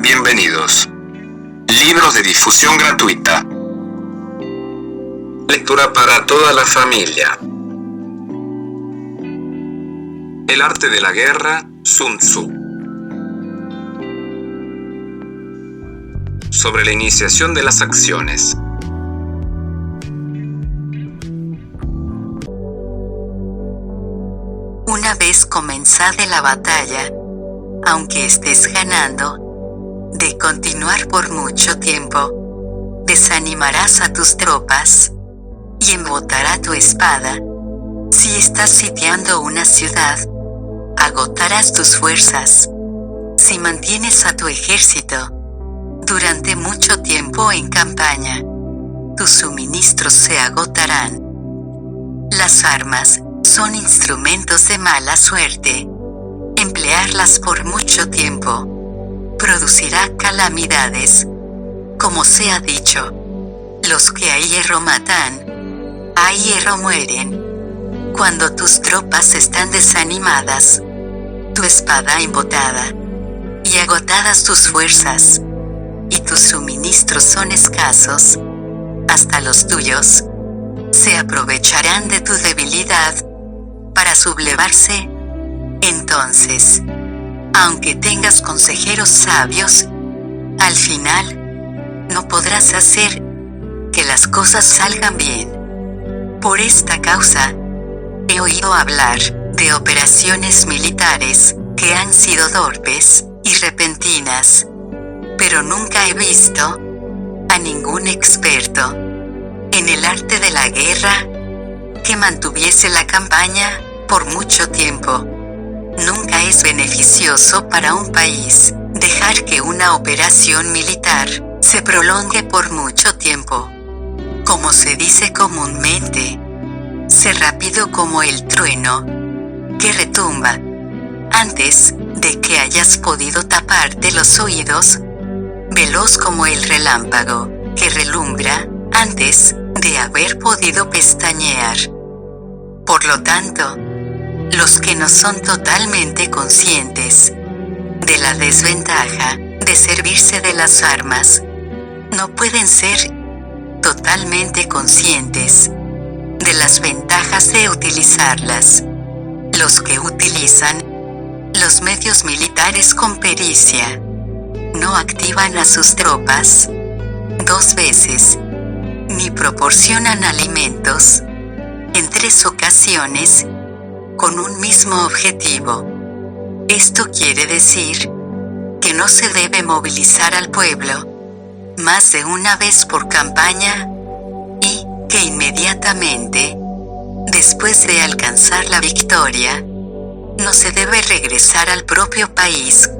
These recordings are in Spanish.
Bienvenidos. Libros de difusión gratuita. Lectura para toda la familia. El arte de la guerra, Sun Tzu. Sobre la iniciación de las acciones. Una vez comenzada la batalla, aunque estés ganando, de continuar por mucho tiempo, desanimarás a tus tropas y embotará tu espada. Si estás sitiando una ciudad, agotarás tus fuerzas. Si mantienes a tu ejército durante mucho tiempo en campaña, tus suministros se agotarán. Las armas son instrumentos de mala suerte. Emplearlas por mucho tiempo producirá calamidades. Como se ha dicho, los que a hierro matan, a hierro mueren. Cuando tus tropas están desanimadas, tu espada embotada, y agotadas tus fuerzas, y tus suministros son escasos, hasta los tuyos se aprovecharán de tu debilidad para sublevarse. Entonces, aunque tengas consejeros sabios, al final no podrás hacer que las cosas salgan bien. Por esta causa, he oído hablar de operaciones militares que han sido torpes y repentinas, pero nunca he visto a ningún experto en el arte de la guerra que mantuviese la campaña por mucho tiempo. Nunca es beneficioso para un país dejar que una operación militar se prolongue por mucho tiempo. Como se dice comúnmente, sé rápido como el trueno que retumba antes de que hayas podido taparte los oídos, veloz como el relámpago que relumbra antes de haber podido pestañear. Por lo tanto, los que no son totalmente conscientes de la desventaja de servirse de las armas no pueden ser totalmente conscientes de las ventajas de utilizarlas. Los que utilizan los medios militares con pericia no activan a sus tropas 2 veces, ni proporcionan alimentos en 3 ocasiones con un mismo objetivo. Esto quiere decir que no se debe movilizar al pueblo más de una vez por campaña y que inmediatamente, después de alcanzar la victoria, no se debe regresar al propio país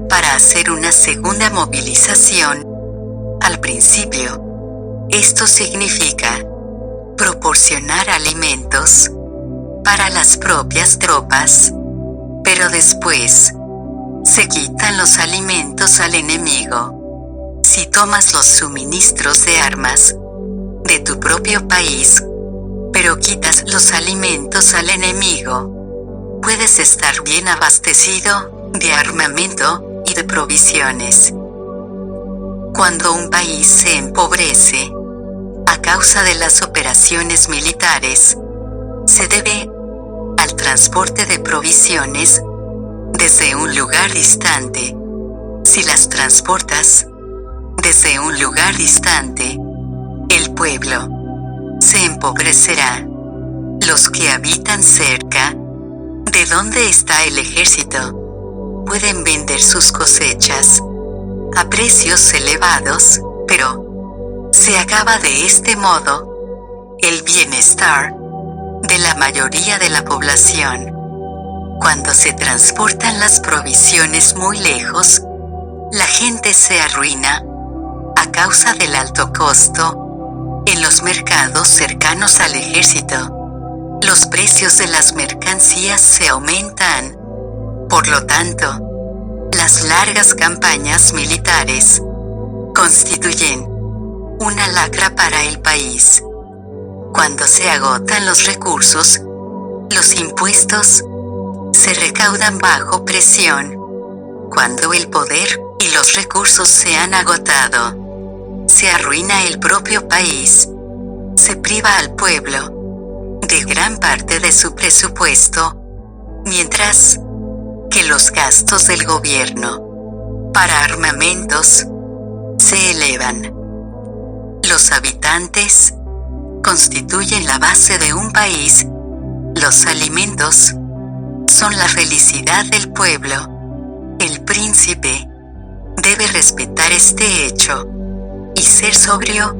para hacer una segunda movilización. Al principio, esto significa proporcionar alimentos para las propias tropas, pero después se quitan los alimentos al enemigo. Si tomas los suministros de armas de tu propio país, pero quitas los alimentos al enemigo, puedes estar bien abastecido de armamento y de provisiones. Cuando un país se empobrece a causa de las operaciones militares, se debe al transporte de provisiones desde un lugar distante. Si las transportas desde un lugar distante, el pueblo se empobrecerá. Los que habitan cerca de donde está el ejército pueden vender sus cosechas a precios elevados, pero se acaba de este modo el bienestar de la mayoría de la población. Cuando se transportan las provisiones muy lejos, la gente se arruina a causa del alto costo en los mercados cercanos al ejército. Los precios de las mercancías se aumentan. Por lo tanto, las largas campañas militares constituyen una lacra para el país. Cuando se agotan los recursos, los impuestos se recaudan bajo presión. Cuando el poder y los recursos se han agotado. Se arruina el propio país. Se priva al pueblo de gran parte de su presupuesto, mientras que los gastos del gobierno para armamentos se elevan. Los habitantes constituyen la base de un país. Los alimentos son la felicidad del pueblo. El príncipe debe respetar este hecho y ser sobrio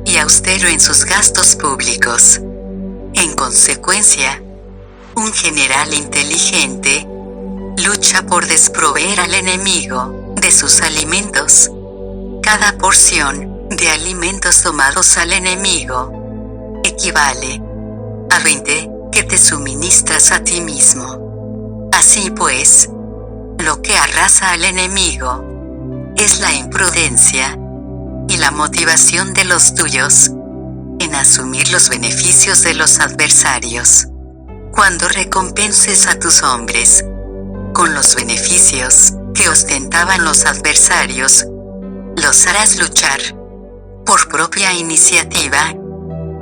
y austero en sus gastos públicos. En consecuencia, un general inteligente lucha por desproveer al enemigo de sus alimentos. Cada porción de alimentos tomados al enemigo equivale a 20 que te suministras a ti mismo. Así pues, lo que arrasa al enemigo es la imprudencia y la motivación de los tuyos en asumir los beneficios de los adversarios. Cuando recompenses a tus hombres con los beneficios que ostentaban los adversarios, los harás luchar por propia iniciativa,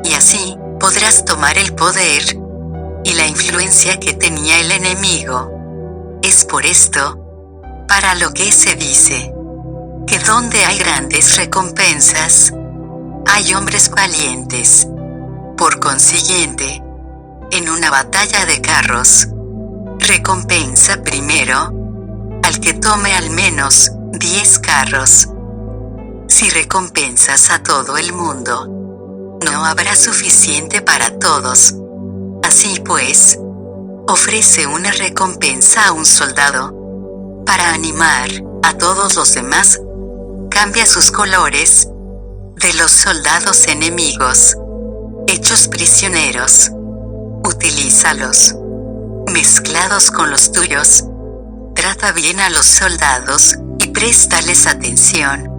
y así podrás tomar el poder y la influencia que tenía el enemigo. Es por esto, para lo que se dice, que donde hay grandes recompensas, hay hombres valientes. Por consiguiente, en una batalla de carros, recompensa primero al que tome al menos 10 carros. Si recompensas a todo el mundo, no habrá suficiente para todos. Así pues, ofrece una recompensa a un soldado para animar a todos los demás. Cambia sus colores de los soldados enemigos hechos prisioneros. Utilízalos mezclados con los tuyos. Trata bien a los soldados y préstales atención.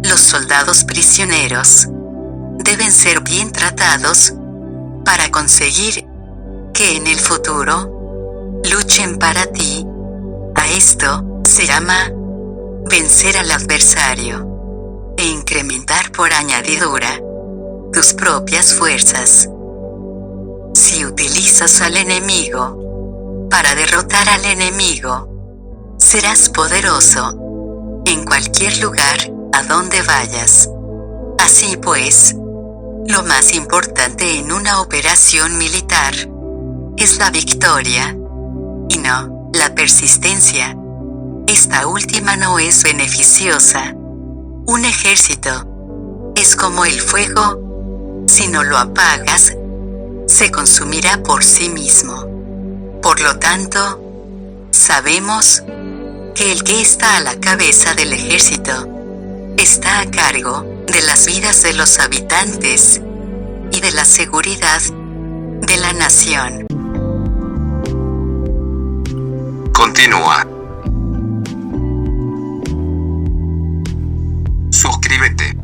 Los soldados prisioneros deben ser bien tratados para conseguir que en el futuro luchen para ti. A esto se llama vencer al adversario e incrementar por añadidura tus propias fuerzas. Si utilizas al enemigo para derrotar al enemigo, serás poderoso en cualquier lugar a donde vayas. Así pues, lo más importante en una operación militar es la victoria y no la persistencia. Esta última no es beneficiosa. Un ejército es como el fuego. Si no lo apagas, se consumirá por sí mismo. Por lo tanto, sabemos que el que está a la cabeza del ejército está a cargo de las vidas de los habitantes y de la seguridad de la nación. Continúa. Suscríbete.